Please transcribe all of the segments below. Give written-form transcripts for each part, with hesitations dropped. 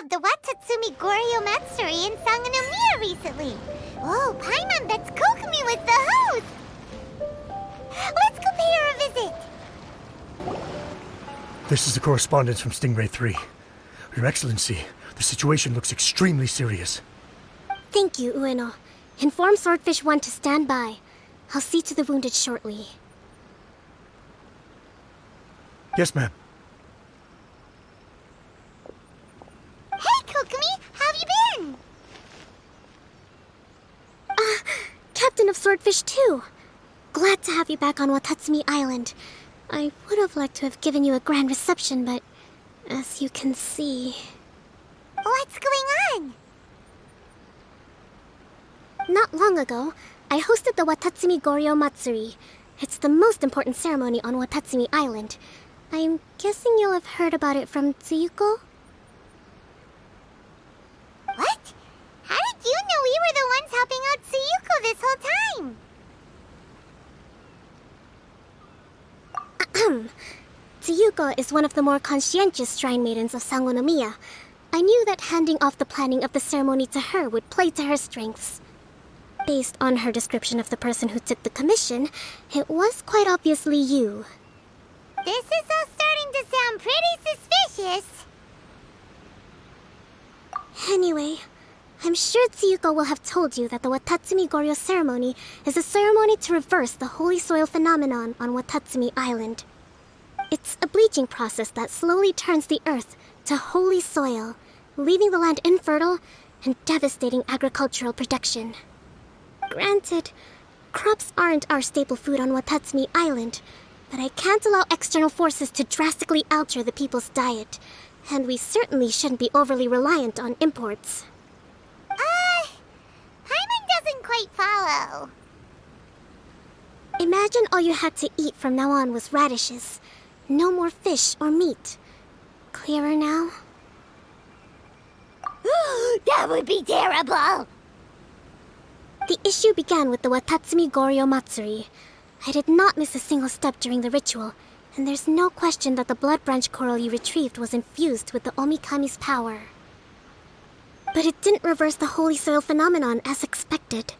of the Watatsumi Goryo Matsuri in Sangonomiya recently. Oh, Paimon bets Kokumi was the host. Let's go pay her a visit. This is the correspondence from Stingray 3. Your Excellency, the situation looks extremely serious. Thank you, Ueno. Inform Swordfish 1 to stand by. I'll see to the wounded shortly. Yes, ma'am. Hey, Kokumi, how have you been? Captain of Swordfish 2. Glad to have you back on Watatsumi Island. I would have liked to have given you a grand reception, but as you can see... What's going on? Not long ago, I hosted the Watatsumi Goryo Matsuri. It's the most important ceremony on Watatsumi Island. I'm guessing you'll have heard about it from Tsuyuko? What? How did you know we were the ones helping out Tsuyuko this whole time? Tsuyuko is one of the more conscientious shrine maidens of Sangonomiya. I knew that handing off the planning of the ceremony to her would play to her strengths. Based on her description of the person who took the commission, it was quite obviously you. This is all starting to sound pretty suspicious. Anyway, I'm sure Tsuyuko will have told you that the Watatsumi Goryo ceremony is a ceremony to reverse the holy soil phenomenon on Watatsumi Island. It's a bleaching process that slowly turns the earth to holy soil, leaving the land infertile and devastating agricultural production. Granted, crops aren't our staple food on Watatsumi Island, but I can't allow external forces to drastically alter the people's diet, and we certainly shouldn't be overly reliant on imports. Paimon doesn't quite follow. Imagine all you had to eat from now on was radishes. No more fish or meat. Clearer now? That would be terrible! The issue began with the Watatsumi Goryo Matsuri. I did not miss a single step during the ritual, and there's no question that the blood branch coral you retrieved was infused with the Omikami's power. But it didn't reverse the holy soil phenomenon as expected.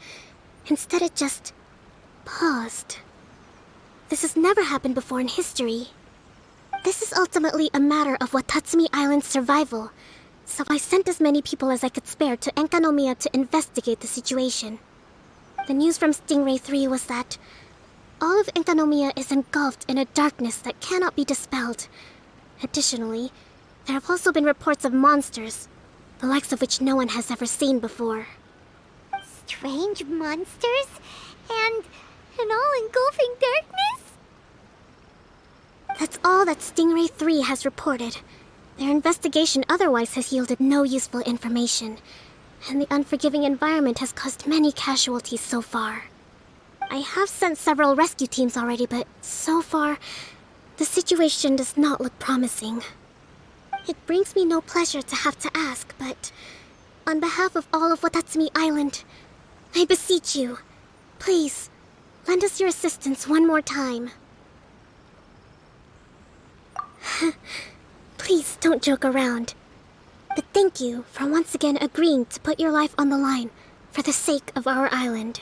Instead, it just paused. This has never happened before in history. This is ultimately a matter of Watatsumi Island's survival, so I sent as many people as I could spare to Enkanomiya to investigate the situation. The news from Stingray 3 was that all of Enkanomiya is engulfed in a darkness that cannot be dispelled. Additionally, there have also been reports of monsters, the likes of which no one has ever seen before. Strange monsters? And an all-engulfing darkness? That's all that Stingray 3 has reported. Their investigation otherwise has yielded no useful information, and the unforgiving environment has caused many casualties so far. I have sent several rescue teams already, but so far, the situation does not look promising. It brings me no pleasure to have to ask, but on behalf of all of Watatsumi Island, I beseech you, please, lend us your assistance one more time. Please don't joke around. But thank you for once again agreeing to put your life on the line for the sake of our island.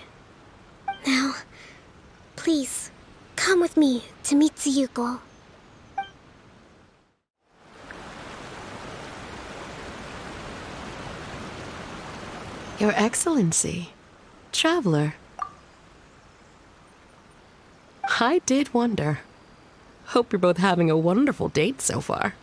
Now, please, come with me to meet Tsuyuko. Your Excellency, Traveler. I did wonder. Hope you're both having a wonderful date so far.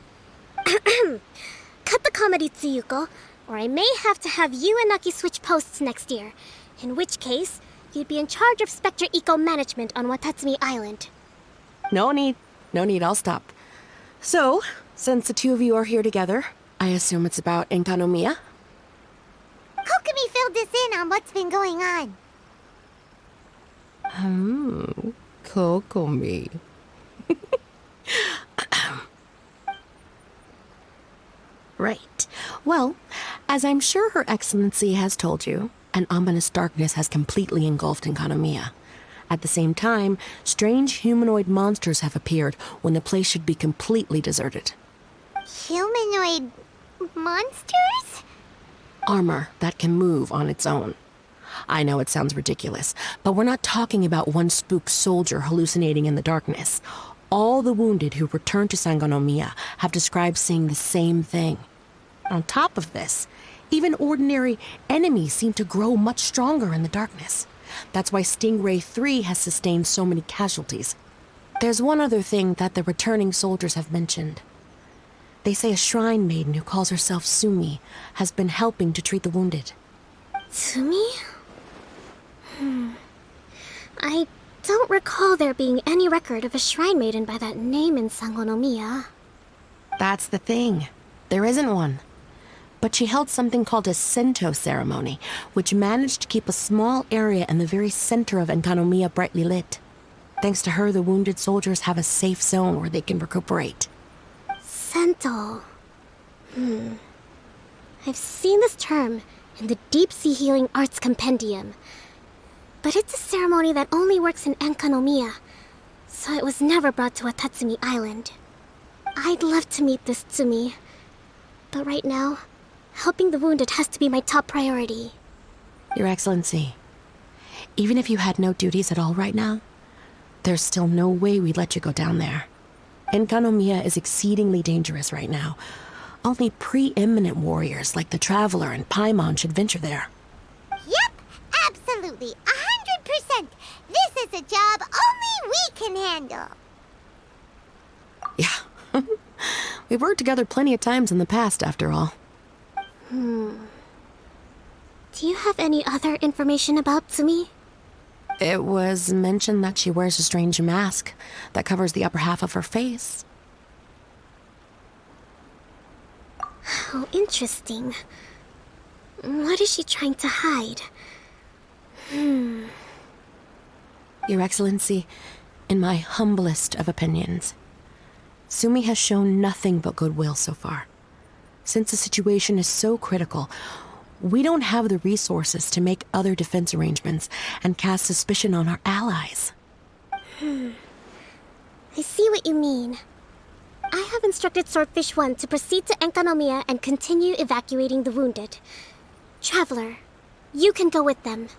Cut the comedy, Tsuyuko, or I may have to have you and Naki switch posts next year. In which case, you'd be in charge of Spectre Eco Management on Watatsumi Island. No need, I'll stop. So, since the two of you are here together, I assume it's about Enkanomiya? Kokumi filled us in on what's been going on. Kokumi. Right. Well, as I'm sure Her Excellency has told you, an ominous darkness has completely engulfed Enkanomiya. At the same time, strange humanoid monsters have appeared when the place should be completely deserted. Humanoid Monsters? Armor that can move on its own. I know it sounds ridiculous, but we're not talking about one spook soldier hallucinating in the darkness. All the wounded who return to Sangonomiya have described seeing the same thing. On top of this, even ordinary enemies seem to grow much stronger in the darkness. That's why Stingray 3 has sustained so many casualties. There's one other thing that the returning soldiers have mentioned. They say a shrine maiden who calls herself Sumi has been helping to treat the wounded. Sumi? I don't recall there being any record of a shrine maiden by that name in Sangonomiya. That's the thing. There isn't one. But she held something called a Sento ceremony, which managed to keep a small area in the very center of Enkanomiya brightly lit. Thanks to her, the wounded soldiers have a safe zone where they can recuperate. Sento. I've seen this term in the Deep Sea Healing Arts Compendium. But it's a ceremony that only works in Enkanomiya, so it was never brought to Watatsumi Island. I'd love to meet this Tsumi, but right now, helping the wounded has to be my top priority. Your Excellency, even if you had no duties at all right now, there's still no way we'd let you go down there. Enkanomiya is exceedingly dangerous right now. Only preeminent warriors like the Traveler and Paimon should venture there. Yep, absolutely, 100%. This is a job only we can handle. Yeah. We've worked together plenty of times in the past, after all. Do you have any other information about Tsumi? It was mentioned that she wears a strange mask that covers the upper half of her face. How interesting. What is she trying to hide? Your Excellency, in my humblest of opinions, Sumi has shown nothing but goodwill so far. Since the situation is so critical, we don't have the resources to make other defense arrangements and cast suspicion on our allies. I see what you mean. I have instructed Swordfish 1 to proceed to Enkanomiya and continue evacuating the wounded. Traveler, you can go with them.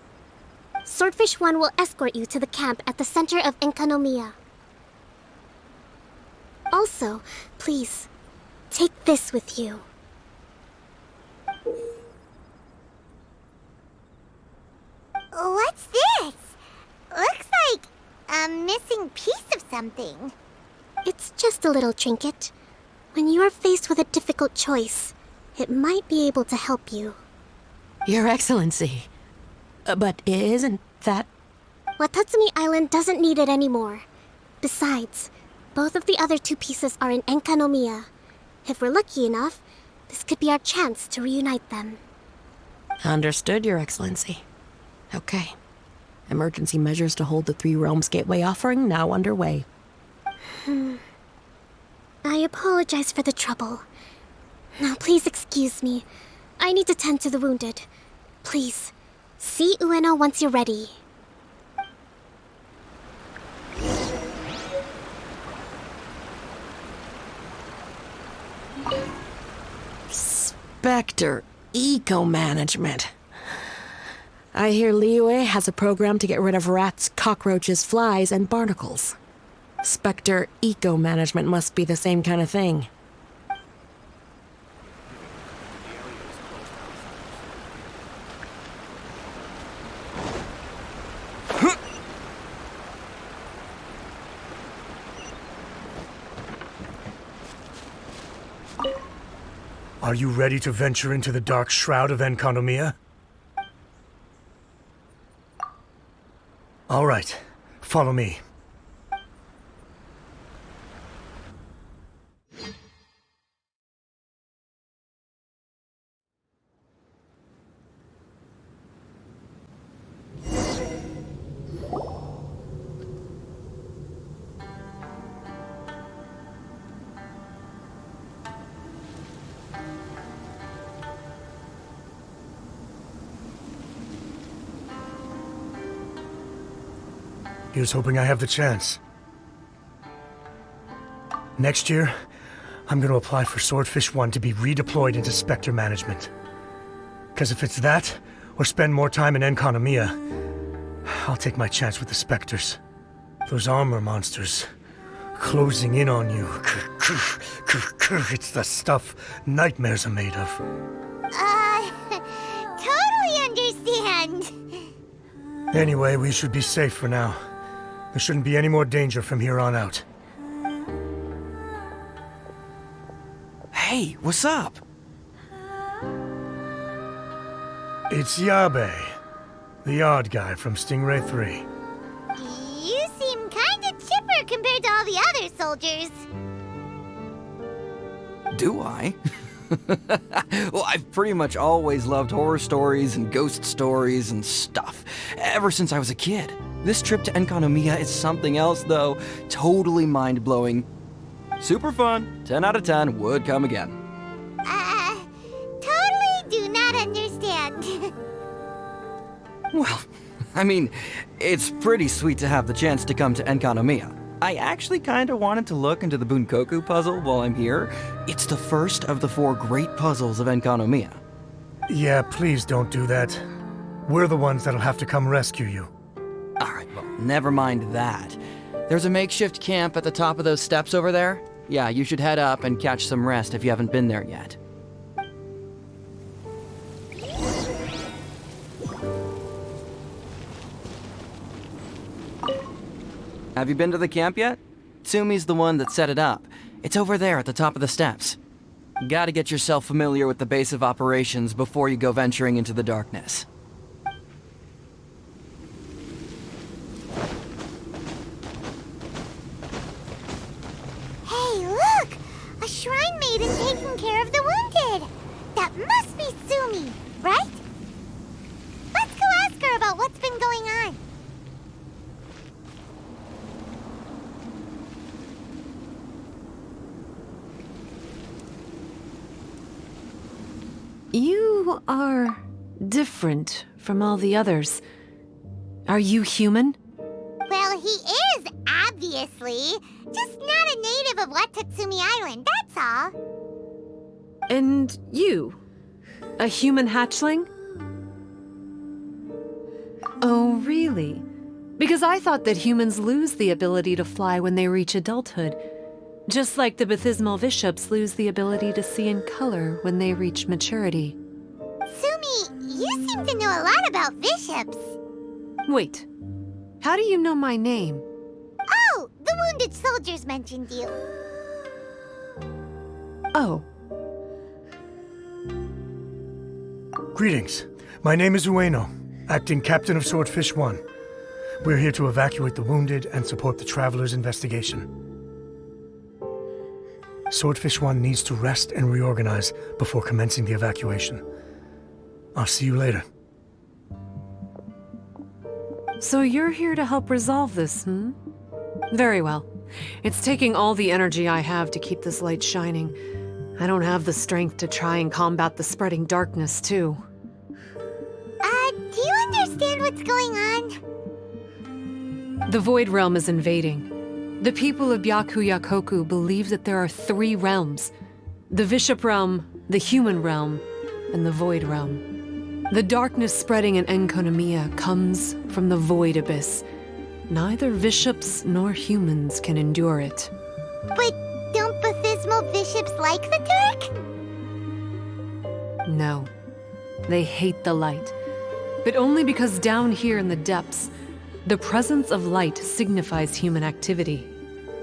Swordfish 1 will escort you to the camp at the center of Enkanomiya. Also, please, take this with you. What's this? Looks like a missing piece of something. It's just a little trinket. When you are faced with a difficult choice, it might be able to help you. Your Excellency. But isn't that... Watatsumi Island doesn't need it anymore. Besides, both of the other two pieces are in Enkanomiya. If we're lucky enough, this could be our chance to reunite them. Understood, Your Excellency. Okay. Emergency measures to hold the Three Realms Gateway offering now underway. I apologize for the trouble. Now please excuse me. I need to tend to the wounded. Please, see Ueno once you're ready. Spectre Eco-Management. I hear Liyue has a program to get rid of rats, cockroaches, flies, and barnacles. Spectre Eco-Management must be the same kind of thing. Are you ready to venture into the dark shroud of Enkanomiya? All right, follow me. Here's hoping I have the chance. Next year, I'm gonna apply for Swordfish 1 to be redeployed into Spectre management. Because if it's that, or spend more time in Enconomia, I'll take my chance with the Spectres. Those armor monsters, closing in on you. It's the stuff nightmares are made of. Totally understand. Anyway, we should be safe for now. There shouldn't be any more danger from here on out. Hey, what's up? It's Yabe, the odd guy from Stingray 3. You seem kinda chipper compared to all the other soldiers. Do I? Well, I've pretty much always loved horror stories and ghost stories and stuff, ever since I was a kid. This trip to Enconomia is something else, though. Totally mind-blowing. Super fun. 10 out of 10 would come again. Totally do not understand. Well, I mean, it's pretty sweet to have the chance to come to Enconomia. I actually kind of wanted to look into the Bunkoku puzzle while I'm here. It's the first of the 4 great puzzles of Enconomia. Yeah, please don't do that. We're the ones that'll have to come rescue you. Alright, well, never mind that. There's a makeshift camp at the top of those steps over there. Yeah, you should head up and catch some rest if you haven't been there yet. Have you been to the camp yet? Tsumi's the one that set it up. It's over there at the top of the steps. Gotta get yourself familiar with the base of operations before you go venturing into the darkness. Hey, look! A shrine maiden taking care of the wounded! That must be Sumi, right? Let's go ask her about what's been going on. You are different from all the others. Are you human? Well, he is, obviously. Just not a native of Watatsumi Island, that's all. And you? A human hatchling? Oh, really? Because I thought that humans lose the ability to fly when they reach adulthood. Just like the Bathysmal Bishops lose the ability to see in color when they reach maturity. Sumi, you seem to know a lot about bishops. Wait, how do you know my name? Oh, the wounded soldiers mentioned you. Oh, Greetings. My name is Ueno, acting captain of Swordfish 1. We're here to evacuate the wounded and support the traveler's investigation. Swordfish 1 needs to rest and reorganize before commencing the evacuation. I'll see you later. so you're here to help resolve this, hmm? Very well. It's taking all the energy I have to keep this light shining. I don't have the strength to try and combat the spreading darkness, too. Do you understand what's going on? The Void Realm is invading. The people of Byakuyakoku believe that there are 3 realms. The Bishop Realm, the Human Realm, and the Void Realm. The darkness spreading in Enconomia comes from the Void Abyss. Neither bishops nor humans can endure it. But don't Bathysmal bishops like the dark? No. They hate the light. But only because down here in the depths, the presence of light signifies human activity.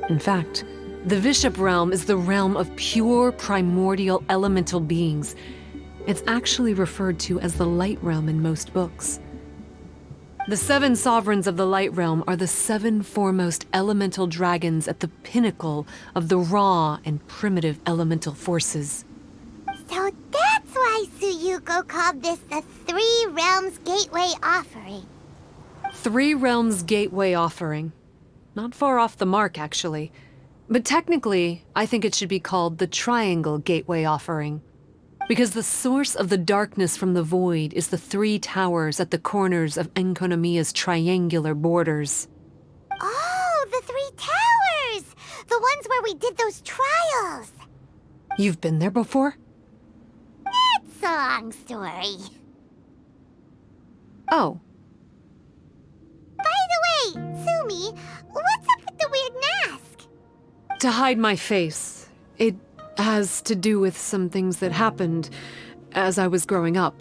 In fact, the Bishop Realm is the realm of pure primordial elemental beings. It's actually referred to as the Light Realm in most books. The 7 sovereigns of the Light Realm are the 7 foremost elemental dragons at the pinnacle of the raw and primitive elemental forces. So that's why Suyuko called this the 3 Realms Gateway Offering. 3 Realms Gateway Offering. Not far off the mark, actually. But technically, I think it should be called the Triangle Gateway Offering. Because the source of the darkness from the void is the 3 towers at the corners of Enconomia's triangular borders. Oh, the 3 towers! The ones where we did those trials! You've been there before? It's a long story. Oh, By the way, Sumi, what's up with the weird mask? to hide my face. It has to do with some things that happened as I was growing up.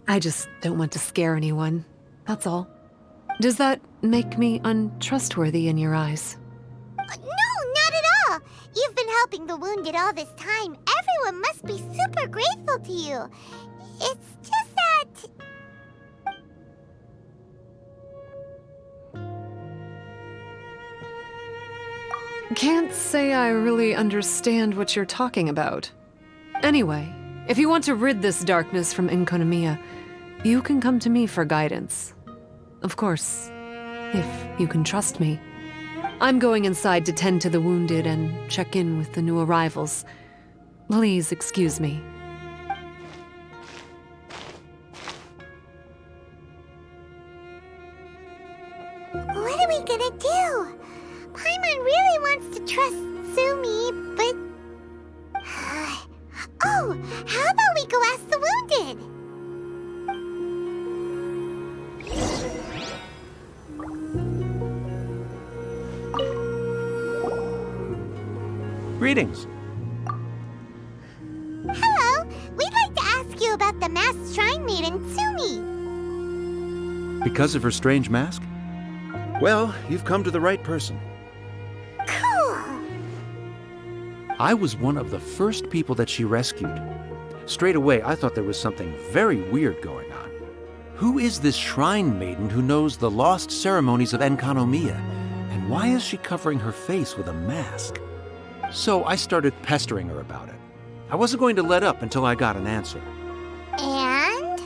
I just don't want to scare anyone, that's all. Does that make me untrustworthy in your eyes? No, not at all. You've been helping the wounded all this time. Everyone must be super grateful to you. It's just that... Can't say I really understand what you're talking about. Anyway, if you want to rid this darkness from Enkonomiya, you can come to me for guidance. Of course, if you can trust me. I'm going inside to tend to the wounded and check in with the new arrivals. Please excuse me. What are we gonna do? Paimon really wants to trust Sumi, but... Oh, how about we go ask the wounded? Greetings. Hello, we'd like to ask you about the masked shrine maiden, Sumi. Because of her strange mask? Well, you've come to the right person. Cool. I was one of the first people that she rescued. Straight away, I thought there was something very weird going on. Who is this shrine maiden who knows the lost ceremonies of Enkanomiya? And why is she covering her face with a mask? So I started pestering her about it. I wasn't going to let up until I got an answer. And?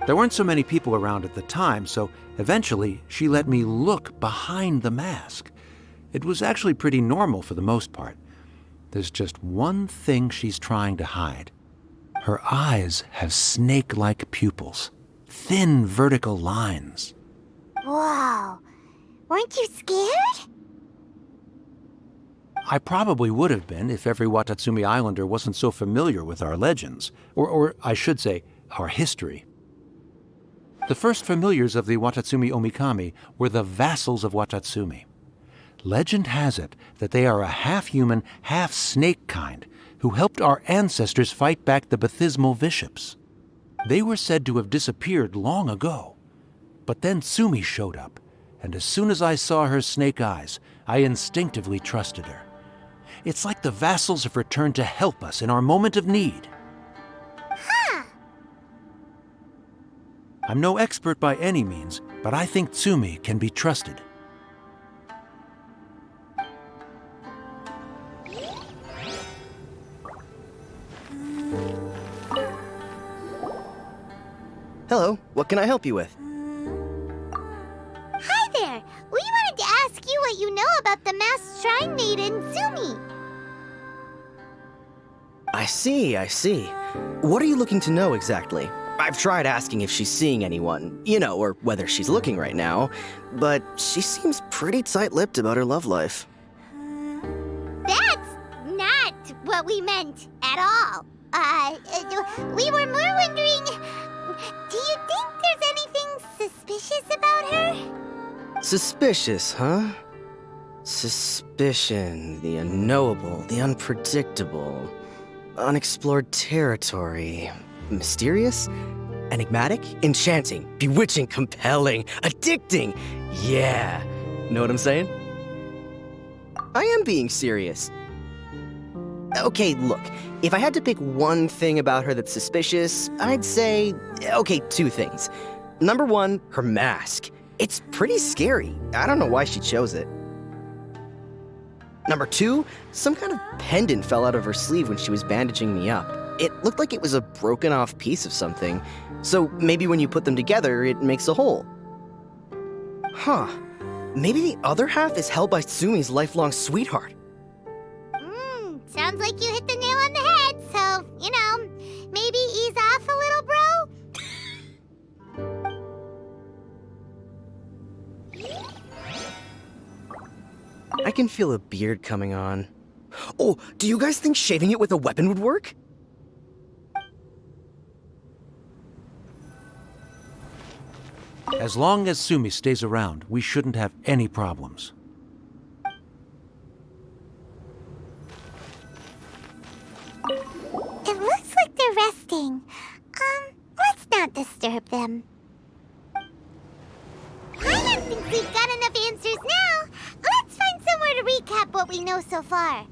There weren't so many people around at the time, so eventually she let me look behind the mask. It was actually pretty normal for the most part. There's just one thing she's trying to hide. Her eyes have snake-like pupils, thin vertical lines. Whoa. Weren't you scared? I probably would have been if every Watatsumi Islander wasn't so familiar with our legends, or I should say, our history. The first familiars of the Watatsumi Omikami were the vassals of Watatsumi. Legend has it that they are a half-human, half-snake kind who helped our ancestors fight back the Bathismal Bishops. They were said to have disappeared long ago. But then Sumi showed up, and as soon as I saw her snake eyes, I instinctively trusted her. It's like the vassals have returned to help us in our moment of need. Huh. I'm no expert by any means, but I think Tsumi can be trusted. Hello, what can I help you with? Hi there. We wanted to ask you what you know about the masked shrine maiden, Sumi. I see. What are you looking to know exactly? I've tried asking if she's seeing anyone, or whether she's looking right now, but she seems pretty tight-lipped about her love life. That's not what we meant at all. We were more wondering, do you think there's anything suspicious about her? Suspicious, huh? Suspicion, the unknowable, the unpredictable, unexplored territory. Mysterious? Enigmatic? Enchanting? Bewitching? Compelling? Addicting? Yeah. Know what I'm saying? I am being serious. Okay, look. If I had to pick one thing about her that's suspicious, I'd say, okay, two things. Number one, her mask. It's pretty scary. I don't know why she chose it. Number two, some kind of pendant fell out of her sleeve when she was bandaging me up. It looked like it was a broken off piece of something. So maybe when you put them together, it makes a whole. Huh. Maybe the other half is held by Sumi's lifelong sweetheart. Sounds like you hit the nail on the head, so, maybe ease off a little, bro? I can feel a beard coming on. Oh, do you guys think shaving it with a weapon would work? As long as Sumi stays around, we shouldn't have any problems. It looks like they're resting. Let's not disturb them. Paimon thinks we've got enough answers now. Let's find somewhere to recap what we know so far.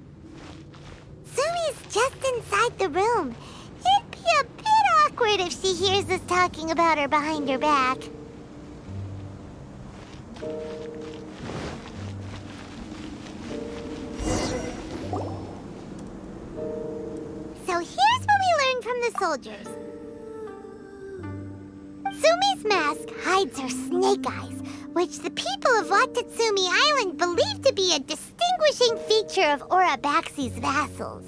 Sumi's just inside the room. It'd be a bit awkward if she hears us talking about her behind her back. So here's what we learned from the soldiers. Sumi's mask hides her snake eyes, which the people of Watatsumi Island believe to be a distinguishing feature of Orabaxi's vassals.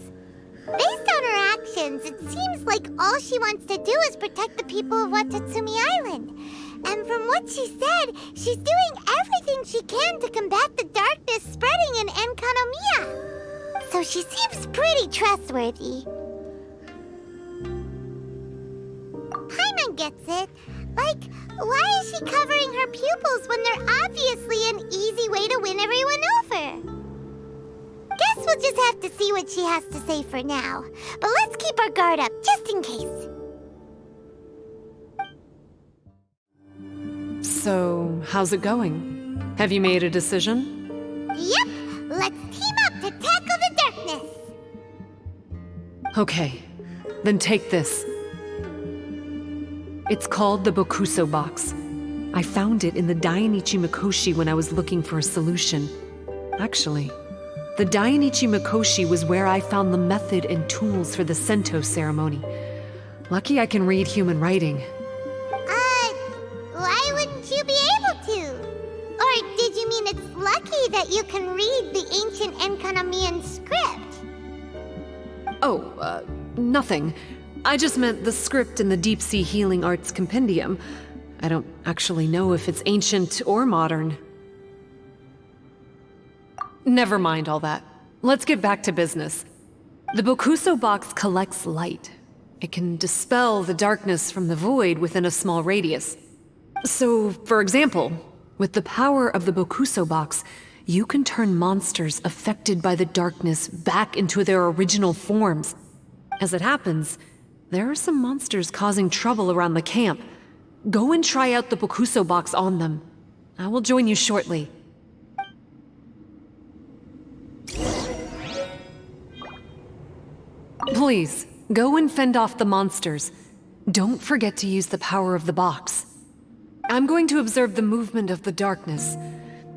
Based on her actions, it seems like all she wants to do is protect the people of Watatsumi Island. And from what she said, she's doing everything she can to combat the darkness spreading in Enkanomiya. So she seems pretty trustworthy. Paimon gets it. Like, why is she covering her pupils when they're obviously an easy way to win everyone over? Guess we'll just have to see what she has to say for now. But let's keep our guard up, just in case. So, how's it going? Have you made a decision? Yep, let's team up to tackle the darkness. Okay, then take this. It's called the Bokuso box. I found it in the Dainichi Mikoshi when I was looking for a solution. Actually, the Dainichi Mikoshi was where I found the method and tools for the Sento ceremony. Lucky I can read human writing. Why wouldn't you be able to? Or did you mean it's lucky that you can read the ancient Enkanamian script? Oh, nothing. I just meant the script in the Deep Sea Healing Arts Compendium. I don't actually know if it's ancient or modern. Never mind all that. Let's get back to business. The Bokuso box collects light. It can dispel the darkness from the void within a small radius. So, for example, with the power of the Bokuso box, you can turn monsters affected by the darkness back into their original forms. As it happens, there are some monsters causing trouble around the camp. Go and try out the Bokuso box on them. I will join you shortly. Please, go and fend off the monsters. Don't forget to use the power of the box. I'm going to observe the movement of the darkness.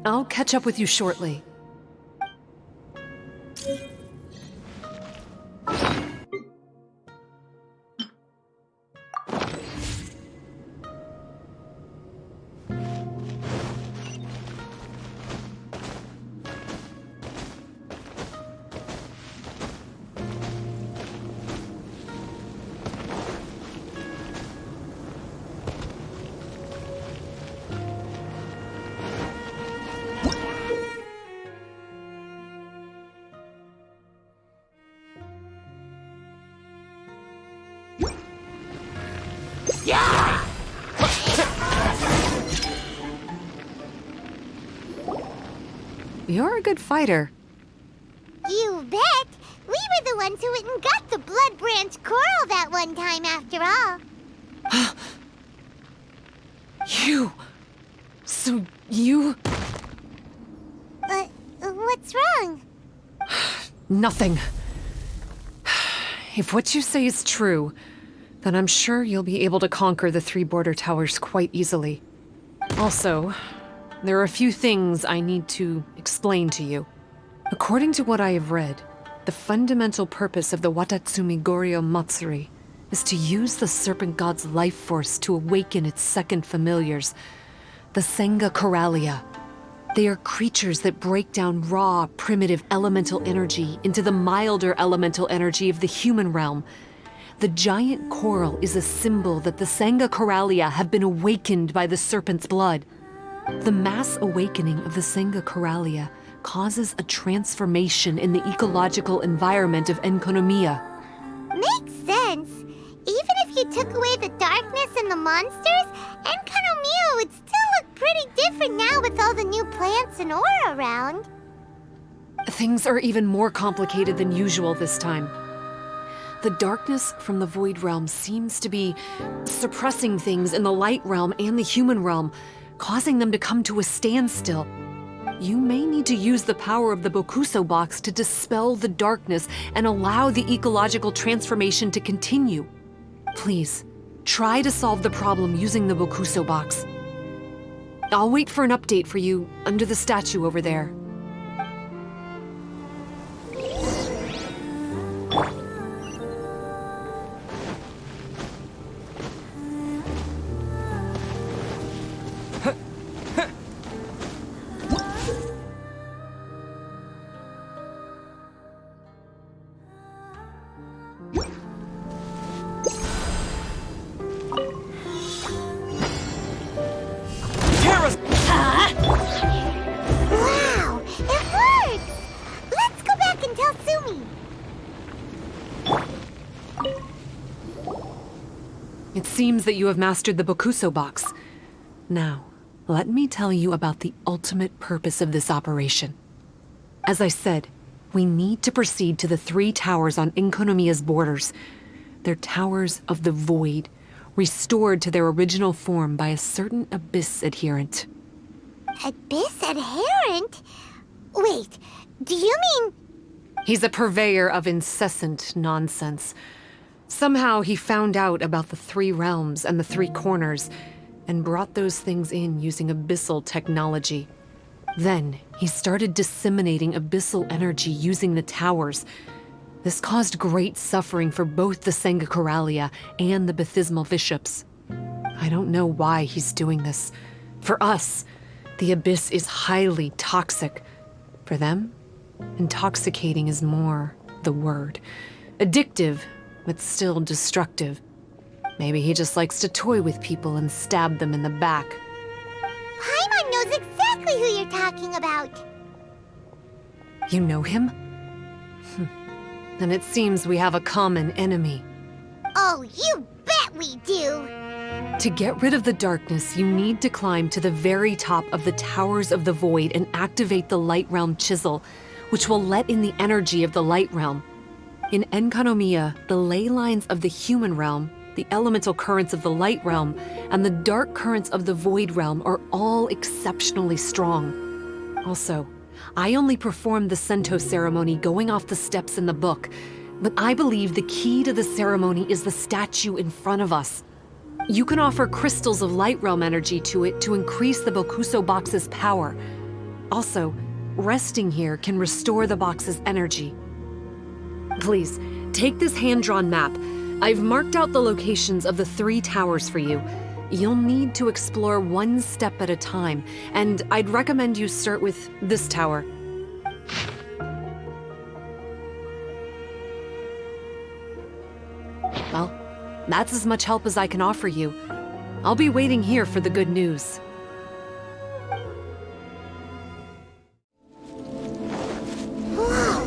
I'll catch up with you shortly. You're a good fighter. You bet! We were the ones who went and got the Blood Branch Coral that one time, after all. You... So you... What's wrong? Nothing. If what you say is true, then I'm sure you'll be able to conquer the 3 border towers quite easily. Also, there are a few things I need to explain to you. According to what I have read, the fundamental purpose of the Watatsumi Goryo Matsuri is to use the Serpent God's life force to awaken its second familiars, the Senga Coralia. They are creatures that break down raw, primitive elemental energy into the milder elemental energy of the human realm. The giant coral is a symbol that the Senga Coralia have been awakened by the serpent's blood. The mass awakening of the Senga Coralia causes a transformation in the ecological environment of Enkonomiya. Makes sense. Even if you took away the darkness and the monsters, Enkonomiya would still look pretty different now with all the new plants and ore around. Things are even more complicated than usual this time. The darkness from the Void Realm seems to be suppressing things in the Light Realm and the Human Realm, causing them to come to a standstill. You may need to use the power of the Bokuso box to dispel the darkness and allow the ecological transformation to continue. Please, try to solve the problem using the Bokuso box. I'll wait for an update for you under the statue over there. Wow, it works! Let's go back and tell Sumi. It seems that you have mastered the Bokuso box. Now, let me tell you about the ultimate purpose of this operation. As I said, we need to proceed to the 3 towers on Enkonomiya's borders. They're towers of the void, restored to their original form by a certain Abyss adherent. Abyss adherent? Wait, do you mean... He's a purveyor of incessant nonsense. Somehow he found out about the 3 realms and the 3 corners, and brought those things in using abyssal technology. Then he started disseminating abyssal energy using the towers. This caused great suffering for both the Sangha and the Baptismal Bishops. I don't know why he's doing this. For us, the Abyss is highly toxic. For them, intoxicating is more the word. Addictive, but still destructive. Maybe he just likes to toy with people and stab them in the back. Paimon knows exactly who you're talking about. You know him? Then it seems we have a common enemy. Oh, you bet we do! To get rid of the darkness, you need to climb to the very top of the Towers of the Void and activate the Light Realm Chisel, which will let in the energy of the Light Realm. In Enkonomiya, the ley lines of the Human Realm, the elemental currents of the Light Realm, and the dark currents of the Void Realm are all exceptionally strong. Also, I only performed the Sento ceremony going off the steps in the book, but I believe the key to the ceremony is the statue in front of us. You can offer crystals of Light Realm energy to it to increase the Bokuso box's power. Also, resting here can restore the box's energy. Please, take this hand-drawn map. I've marked out the locations of the 3 towers for you. You'll need to explore one step at a time, and I'd recommend you start with this tower. Well, that's as much help as I can offer you. I'll be waiting here for the good news. Whoa,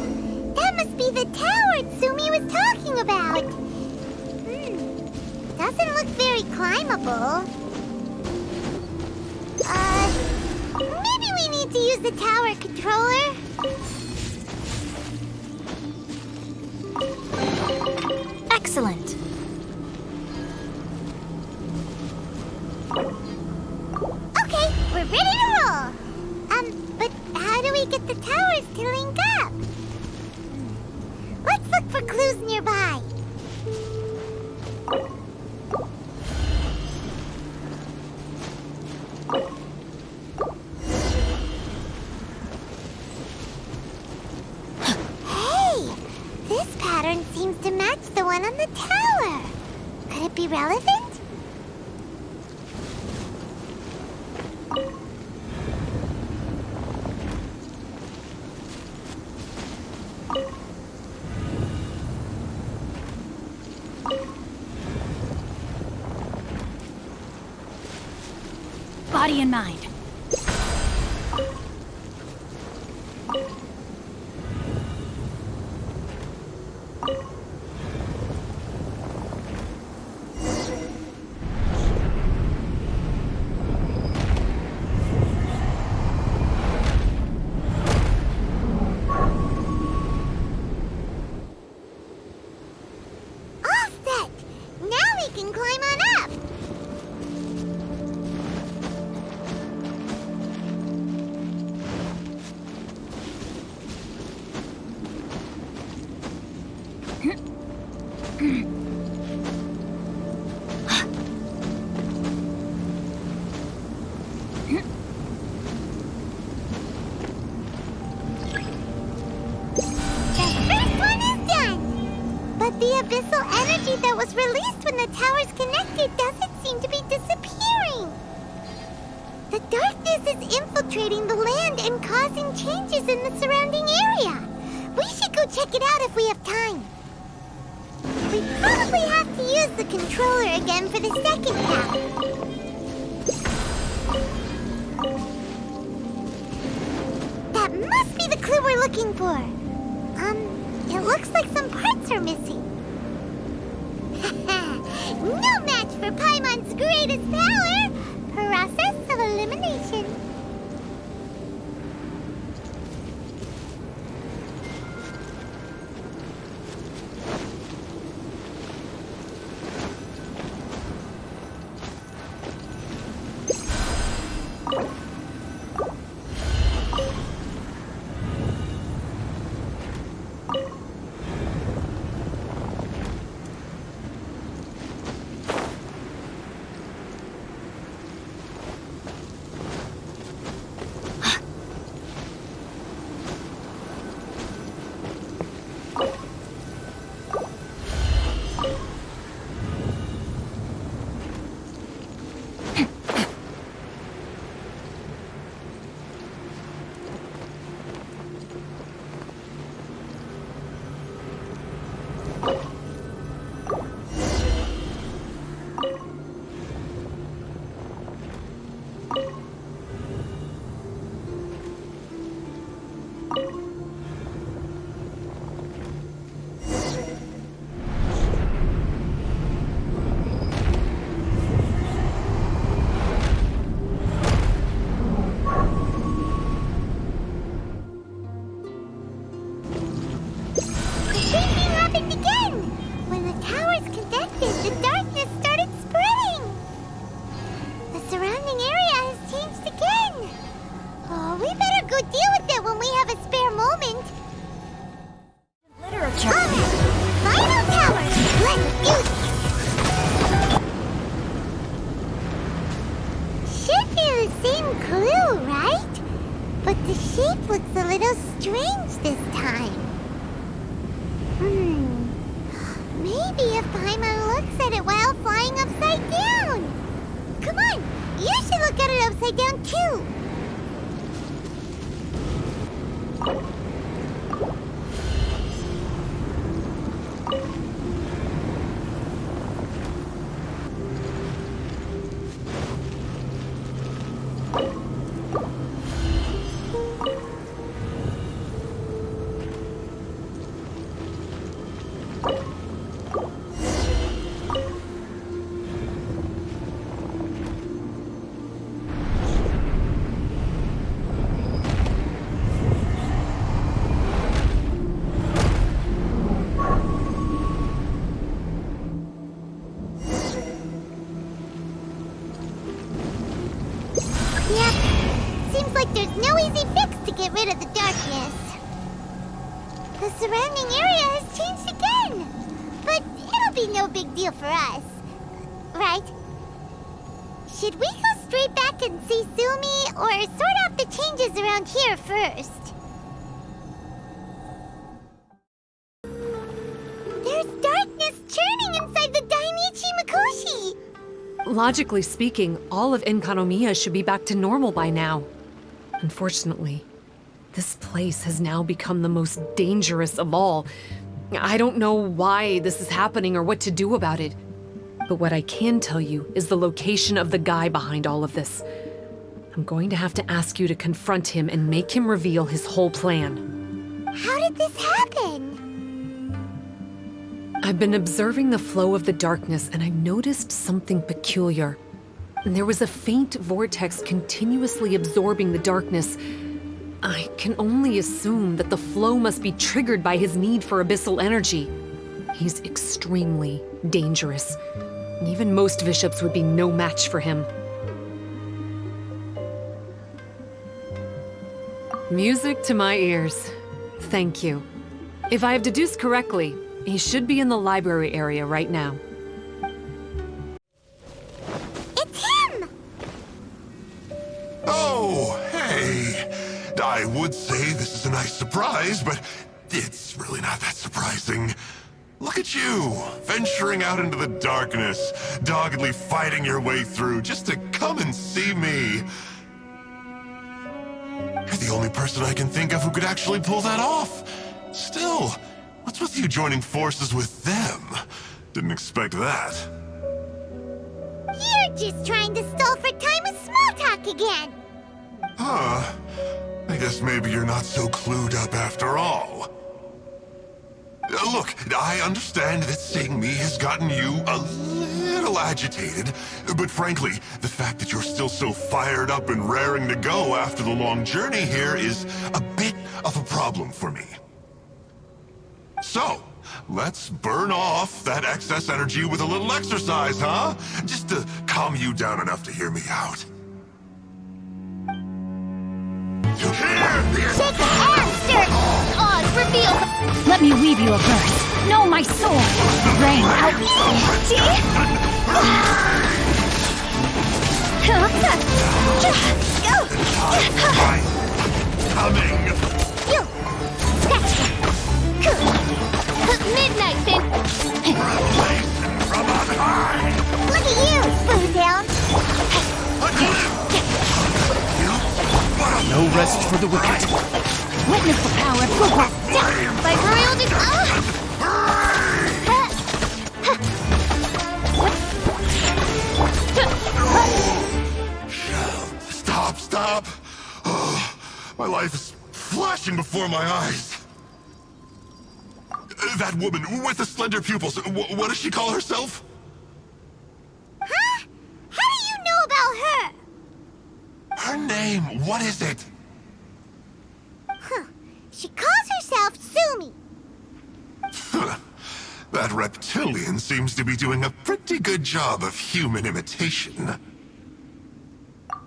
that must be the tower Sumi was talking about. Doesn't look very climbable. Maybe we need to use the tower controller? Excellent. Okay, we're ready to roll. But how do we get the towers to link up? Let's look for clues nearby. Hey, this pattern seems to match the one on the tower. Could it be relevant? Body and mind. we can climb on up. The abyssal energy that was released when the towers connected doesn't seem to be disappearing. The darkness is infiltrating the land and causing changes in the surrounding area. We should go check it out if we have time. We probably have to use the controller again for the second tower. That must be the clue we're looking for. It looks like some parts are missing. No match for Paimon's greatest power! Process of elimination. Maybe if Paimon looks at it while flying upside down. Come on, you should look at it upside down too. There's no easy fix to get rid of the darkness. The surrounding area has changed again. But it'll be no big deal for us. Right? Should we go straight back and see Sumi, or sort out the changes around here first? There's darkness churning inside the Dainichi Mikoshi! Logically speaking, all of Enkanomiya should be back to normal by now. Unfortunately, this place has now become the most dangerous of all. I don't know why this is happening or what to do about it. But what I can tell you is the location of the guy behind all of this. I'm going to have to ask you to confront him and make him reveal his whole plan. How did this happen? I've been observing the flow of the darkness, and I noticed something peculiar. There was a faint vortex continuously absorbing the darkness. I can only assume that the flow must be triggered by his need for abyssal energy. He's extremely dangerous. Even most bishops would be no match for him. Music to my ears. Thank you. If I have deduced correctly, he should be in the library area right now. It's him! Oh, hey. I would say this is a nice surprise, but it's really not that surprising. Look at you, venturing out into the darkness, doggedly fighting your way through just to come and see me. You're the only person I can think of who could actually pull that off. Still, what's with you joining forces with them? Didn't expect that. You're just trying to stall for time with small talk again. Huh. I guess maybe you're not so clued up after all. Look, I understand that seeing me has gotten you a little agitated, but frankly, the fact that you're still so fired up and raring to go after the long journey here is a bit of a problem for me. So, let's burn off that excess energy with a little exercise, huh? Just to calm you down enough to hear me out. Shake hands, sir! Oz, reveal! Let me weave you a verse. Know my sword. Rain out. Coming! You! Scratch that! Midnight, then! Revelation from on high! Look at you, Spoontown! No rest for the wicked. Witness the power of Google. By royal Stop! Oh, my life is flashing before my eyes. That woman with the slender pupils, what does she call herself? Huh? How do you know about her? Her name, what is it? Huh. She calls herself Sumi. That reptilian seems to be doing a pretty good job of human imitation.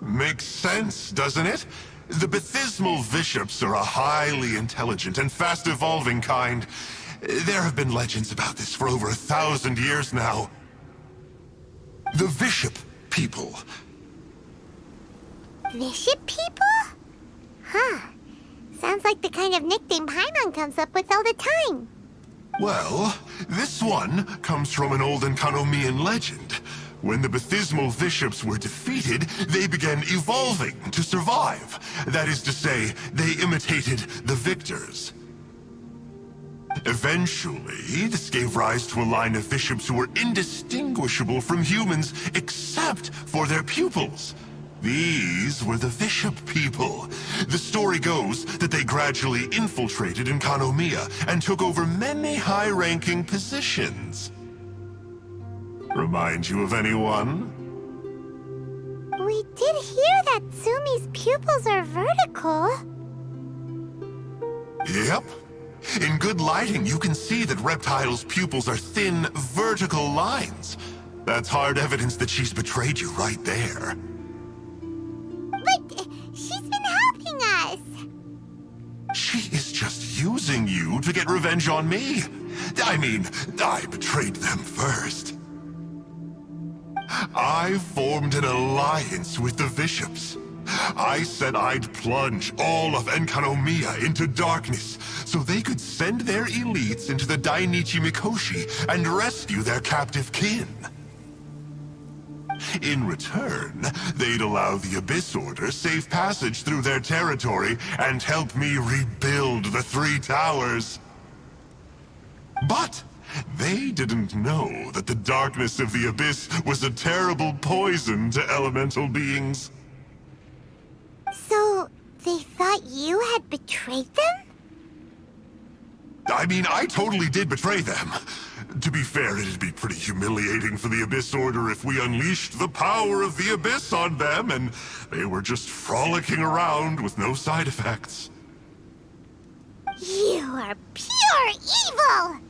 Makes sense, doesn't it? The Baptismal Bishops are a highly intelligent and fast-evolving kind. There have been legends about this for over 1,000 years now. The Bishop people. Bishop people? Huh. Sounds like the kind of nickname Paimon comes up with all the time. Well, this one comes from an old Enkanomian legend. When the Baptismal Bishops were defeated, they began evolving to survive. That is to say, they imitated the victors. Eventually, this gave rise to a line of bishops who were indistinguishable from humans except for their pupils. These were the Bishop people. The story goes that they gradually infiltrated Enkanomiya and took over many high-ranking positions. Remind you of anyone? We did hear that Sumi's pupils are vertical. Yep. In good lighting, you can see that Reptile's pupils are thin, vertical lines. That's hard evidence that she's betrayed you right there. But she's been helping us. She is just using you to get revenge on me. I mean, I betrayed them first. I formed an alliance with the bishops. I said I'd plunge all of Enkanomiya into darkness so they could send their elites into the Dainichi Mikoshi and rescue their captive kin. In return, they'd allow the Abyss Order safe passage through their territory and help me rebuild the Three Towers. But they didn't know that the darkness of the Abyss was a terrible poison to elemental beings. So, they thought you had betrayed them? I mean, I totally did betray them. To be fair, it'd be pretty humiliating for the Abyss Order if we unleashed the power of the Abyss on them and they were just frolicking around with no side effects. You are pure evil!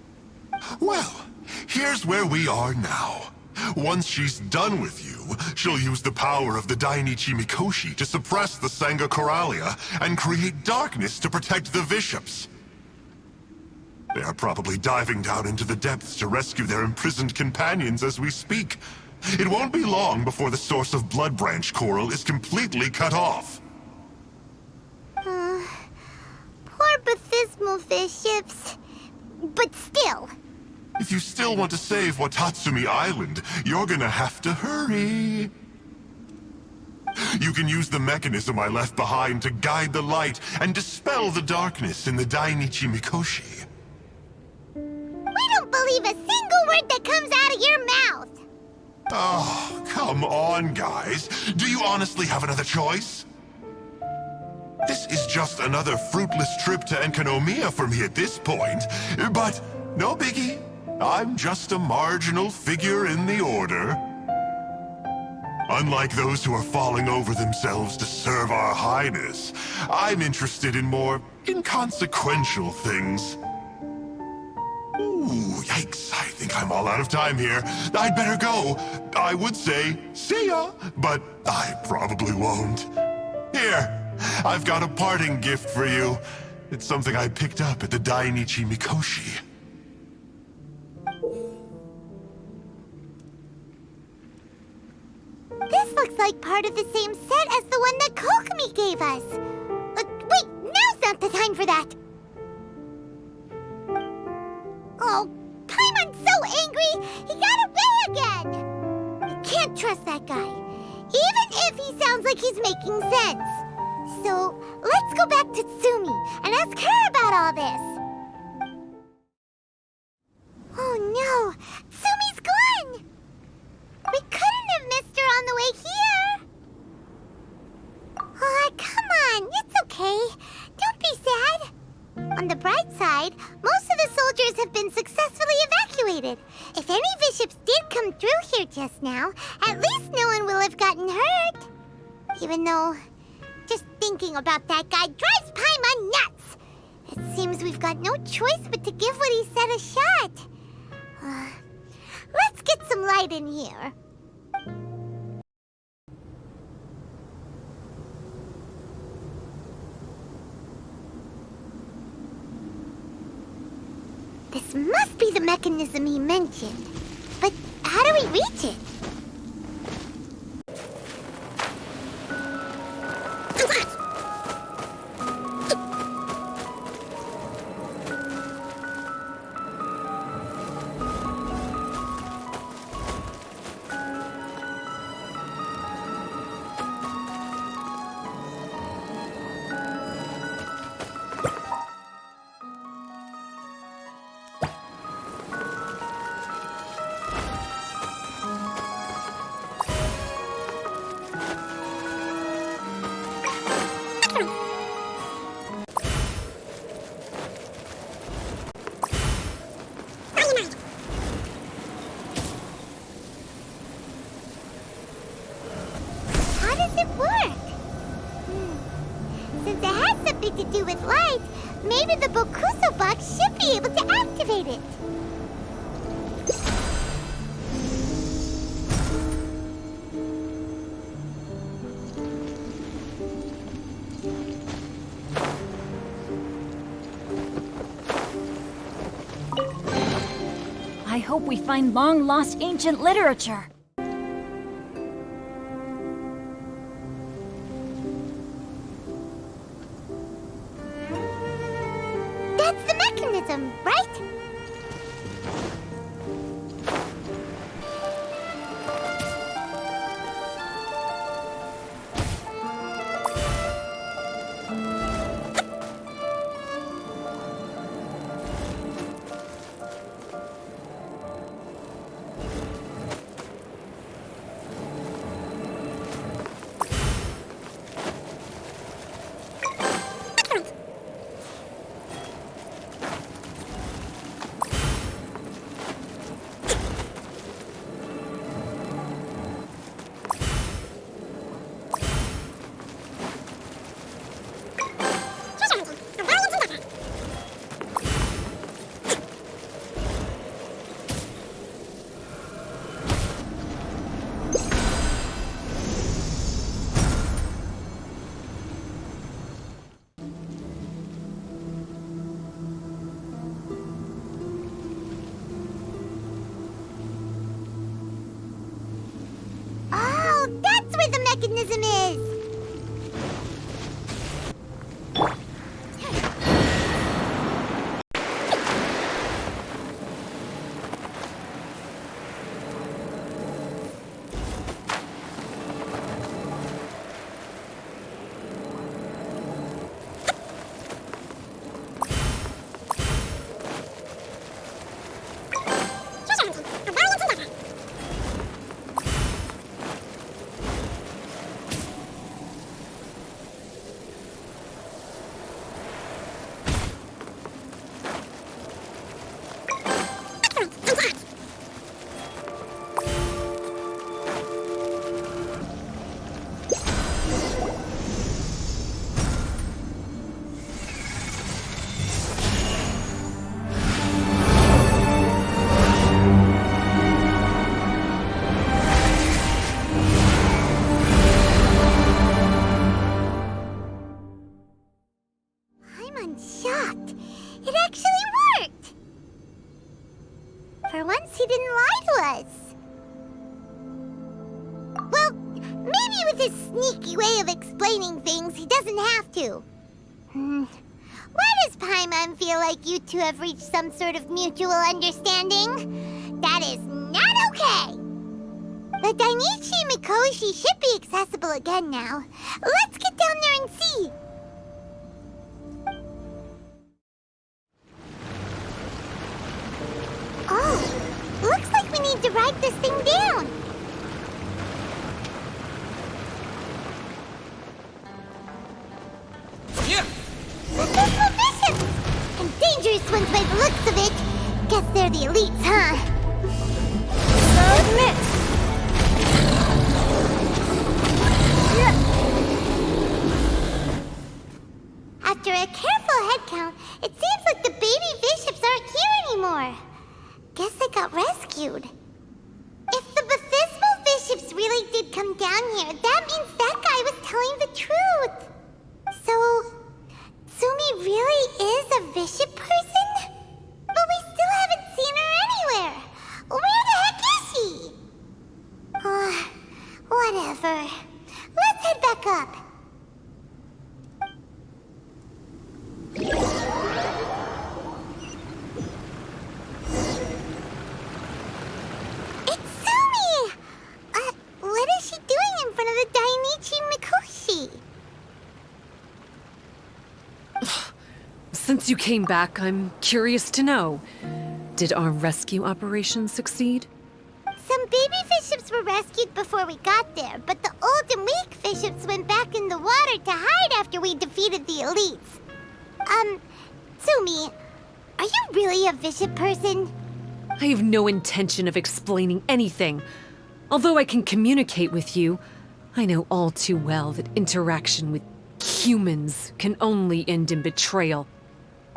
Well, here's where we are now. Once she's done with you, she'll use the power of the Dainichi Mikoshi to suppress the Sangha Coralia and create darkness to protect the bishops. They are probably diving down into the depths to rescue their imprisoned companions as we speak. It won't be long before the source of Blood Branch Coral is completely cut off. Poor Bathismal bishops. But still. If you still want to save Watatsumi Island, you're gonna have to hurry. You can use the mechanism I left behind to guide the light and dispel the darkness in the Dainichi Mikoshi. We don't believe a single word that comes out of your mouth! Oh, come on, guys. Do you honestly have another choice? This is just another fruitless trip to Enkanomiya for me at this point. But no biggie. I'm just a marginal figure in the order. Unlike those who are falling over themselves to serve our highness, I'm interested in more inconsequential things. Ooh, yikes. I think I'm all out of time here. I'd better go. I would say, see ya, but I probably won't. Here, I've got a parting gift for you. It's something I picked up at the Dainichi Mikoshi. This looks like part of the same set as the one that Kokomi gave us. Wait, now's not the time for that. Oh, Paimon's so angry, he got away again. You can't trust that guy, even if he sounds like he's making sense. So, let's go back to Tsumi and ask her about all this. Oh no, Tsumi's gone! We couldn't have missed her on the way here. Oh, come on, it's okay. Don't be sad. On the bright side, most of the soldiers have been successfully evacuated. If any bishops did come through here just now, at least no one will have gotten hurt. Even though, just thinking about that guy drives Paimon nuts. It seems we've got no choice but to give what he said a shot. Let's get some light in here. This must be the mechanism he mentioned. But how do we reach it? Since it has something to do with light, maybe the Bokuso box should be able to activate it. I hope we find long-lost ancient literature. That's the mechanism, right? with his sneaky way of explaining things, he doesn't have to. Why does Paimon feel like you two have reached some sort of mutual understanding? That is not okay! The Dainichi Mikoshi should be accessible again now. Let's get down there and see! Oh, looks like we need to write this thing down. Yeah. Physical bishops! And dangerous ones by the looks of it. Guess they're the elites, huh? Submit! After a careful head count, it seems like the baby bishops aren't here anymore. Guess they got rescued. If the Baptismal bishops really did come down here, that means that guy was telling the truth. So, Tsumi really is a bishop person? But we still haven't seen her anywhere. Where the heck is she? Whatever. Let's head back up. It's Tsumi! What is she doing in front of the Dainichi Mikoshi? Since you came back, I'm curious to know. Did our rescue operation succeed? Some baby bishops were rescued before we got there, but the old and weak bishops went back in the water to hide after we defeated the elites. Tsumi, are you really a bishop person? I have no intention of explaining anything. Although I can communicate with you, I know all too well that interaction with humans can only end in betrayal.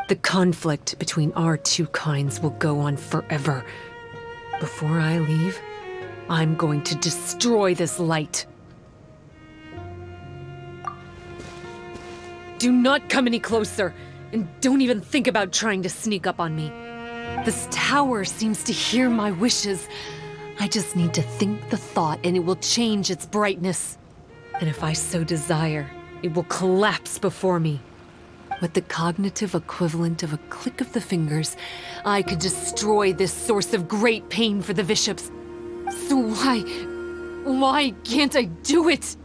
The conflict between our two kinds will go on forever. Before I leave, I'm going to destroy this light. Do not come any closer, and don't even think about trying to sneak up on me. This tower seems to hear my wishes. I just need to think the thought and it will change its brightness. And if I so desire, it will collapse before me. With the cognitive equivalent of a click of the fingers, I could destroy this source of great pain for the bishops. So why can't I do it?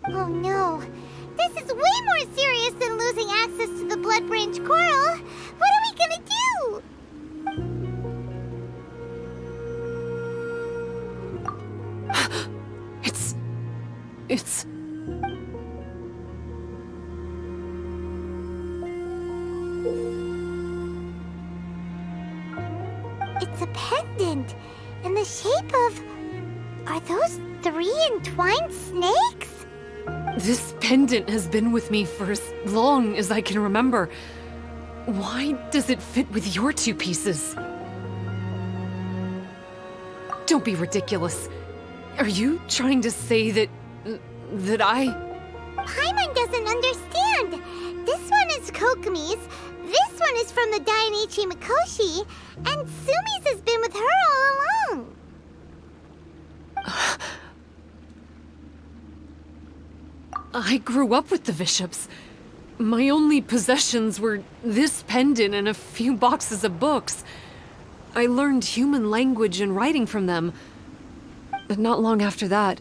Oh no. This is way more serious than losing access to the Blood Branch Coral. What are we gonna do? It's... It's a pendant in the shape of... Are those 3 entwined snakes? This pendant has been with me for as long as I can remember. Why does it fit with your 2 pieces? Don't be ridiculous. Are you trying to say that I... Paimon doesn't understand. This one is Kokumi's, this one is from the Dainichi Mikoshi, and Sumi's has been with her all along. I grew up with the bishops. My only possessions were this pendant and a few boxes of books. I learned human language and writing from them. But not long after that,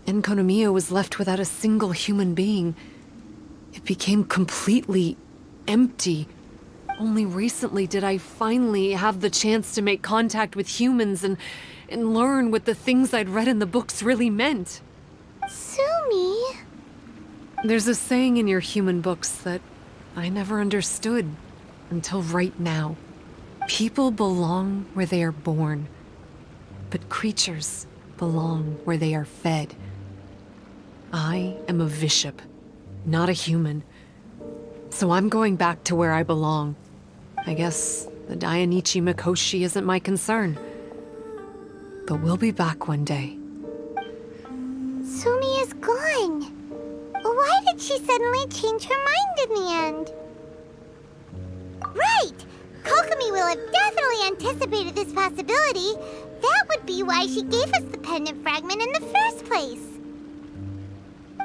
Enkonomiya was left without a single human being. It became completely empty. Only recently did I finally have the chance to make contact with humans and learn what the things I'd read in the books really meant. Sumi? There's a saying in your human books that I never understood until right now. People belong where they are born, but creatures belong where they are fed. I am a bishop, not a human. So I'm going back to where I belong. I guess the Dainichi Mikoshi isn't my concern. But we'll be back one day. Sumi is gone. Why did she suddenly change her mind in the end? Right! Kokumi will have definitely anticipated this possibility. That would be why she gave us the pendant fragment in the first place.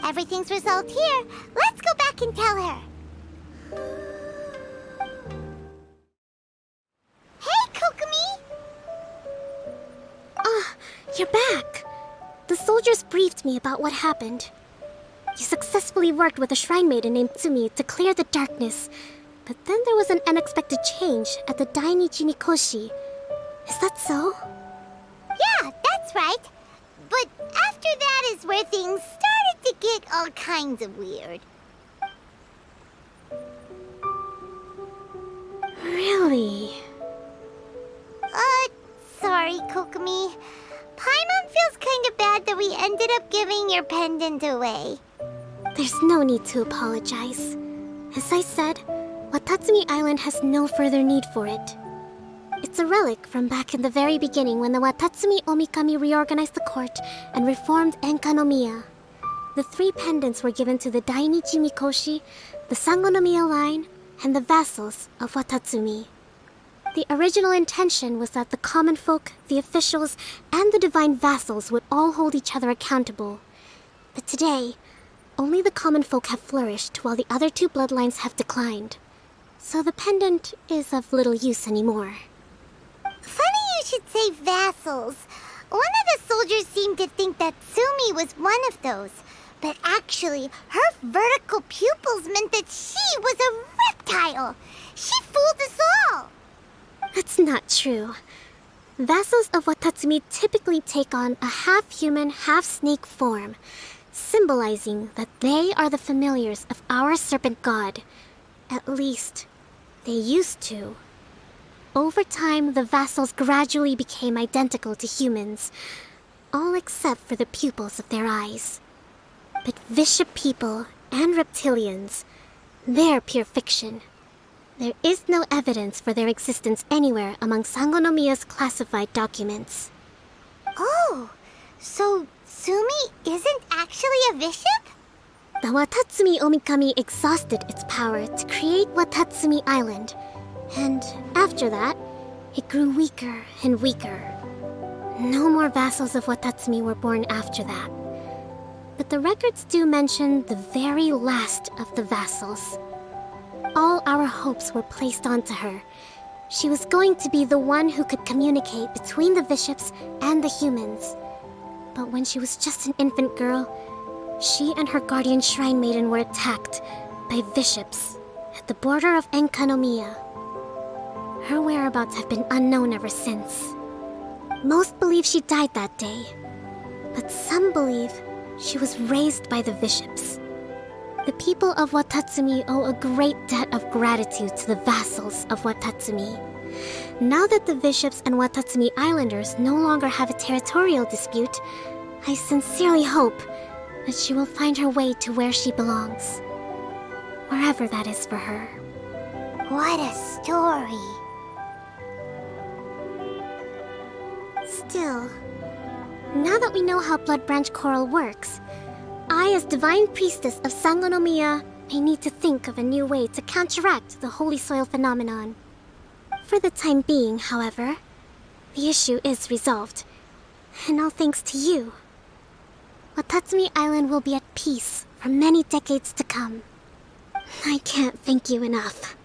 everything's resolved here, let's go back and tell her. Hey, Kokomi! Ah, you're back. The soldiers briefed me about what happened. You successfully worked with a shrine maiden named Tsumi to clear the darkness, but then there was an unexpected change at the Dainichi Mikoshi. Is that so? Yeah, that's right. But after that is where things started to get all kinds of weird. Really? Sorry, Kokomi. Paimon feels kind of bad that we ended up giving your pendant away. There's no need to apologize. As I said, Watatsumi Island has no further need for it. It's a relic from back in the very beginning when the Watatsumi Omikami reorganized the court and reformed Enkanomiya. The 3 pendants were given to the Dainichi Mikoshi, the Sangonomiya line, and the vassals of Watatsumi. The original intention was that the common folk, the officials, and the divine vassals would all hold each other accountable. But today, only the common folk have flourished while the other 2 bloodlines have declined. So the pendant is of little use anymore. Funny you should say vassals. One of the soldiers seemed to think that Tsumi was one of those. But actually, her vertical pupils meant that she was a reptile. She fooled us all. That's not true. Vassals of Watatsumi typically take on a half-human, half-snake form, symbolizing that they are the familiars of our serpent god. At least, they used to. Over time, the vassals gradually became identical to humans, all except for the pupils of their eyes. But Visha people and reptilians, they're pure fiction. There is no evidence for their existence anywhere among Sangonomiya's classified documents. Oh, so Tsumi isn't actually a bishop? The Watatsumi Omikami exhausted its power to create Watatsumi Island, and after that, it grew weaker and weaker. No more vassals of Watatsumi were born after that. But the records do mention the very last of the vassals. All our hopes were placed onto her. She was going to be the one who could communicate between the bishops and the humans. But when she was just an infant girl, she and her guardian shrine maiden were attacked by bishops at the border of Enkanomiya. Her whereabouts have been unknown ever since. Most believe she died that day, but some believe she was raised by the bishops. The people of Watatsumi owe a great debt of gratitude to the vassals of Watatsumi. Now that the bishops and Watatsumi Islanders no longer have a territorial dispute, I sincerely hope that she will find her way to where she belongs. Wherever that is for her. What a story. Still, now that we know how Blood Branch Coral works, I, as Divine Priestess of Sangonomiya, may need to think of a new way to counteract the Holy Soil phenomenon. For the time being, however, the issue is resolved, and all thanks to you. Watatsumi Island will be at peace for many decades to come. I can't thank you enough.